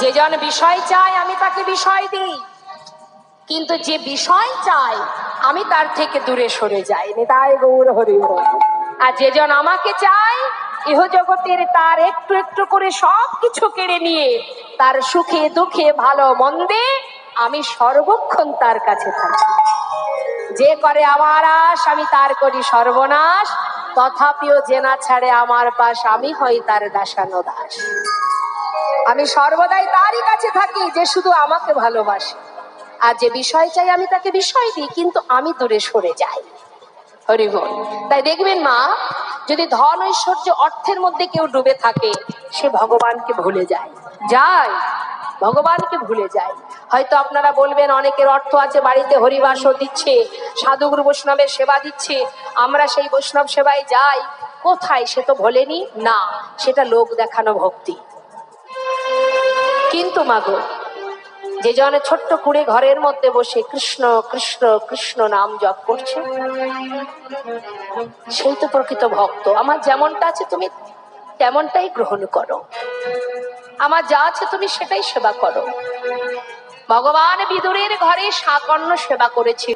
যে জন বিষয় চায় আমি তাকে বিষয় দিই, কিন্তু যে বিষয় চাই আমি তার থেকে দূরে সরে যাই। নিতাই গৌর হরি বল। আর যে জন আমাকে চায় ইহ জগতের তার একটু একটু করে সব কিছু কেড়ে নিয়ে তার সুখে দুঃখে ভালো মন্দে আমি সর্বক্ষণ তার কাছে থাকি। যে করে আমার আশ আমি তার করি সর্বনাশ, তথাপিও যে না ছাড়ে আমার পাশ আমি হই তার দাসানো দাস। আমি সর্বদাই তারই কাছে থাকি যে শুধু আমাকে ভালোবাসে। আর যে বিষয় চাই আমি তাকে বিষয় দিই, কিন্তু আমি দূরে সরে যাই। হরি বল। তাই দেখবেন মা, যদি ধন ঐশ্বর্য অর্থের মধ্যে কেউ ডুবে থাকে সে ভগবানকে ভুলে যায়। ভগবানকে ভুলে যায়। হয়তো আপনারা বলবেন অনেকের অর্থ আছে, বাড়িতে হরিবাসও দিচ্ছে, সাধুগুরু বৈষ্ণবের সেবা দিচ্ছে, আমরা সেই বৈষ্ণব সেবায় যাই, কোথায়? সে তো ভোলেনি না, সেটা লোক দেখানো ভক্তি। কিন্তু মাগো, যে জন ছোট্ট কুড়ে ঘরের মধ্যে বসে কৃষ্ণ কৃষ্ণ কৃষ্ণ নাম জপ করছে সেই তো প্রকৃত ভক্ত। আমার যেমনটা আছে তুমি তেমনটাই গ্রহণ করো, আমার যা আছে তুমি সেটাই সেবা করো। ভগবান বিদুরের ঘরে সাকর্ণ সেবা করেছে।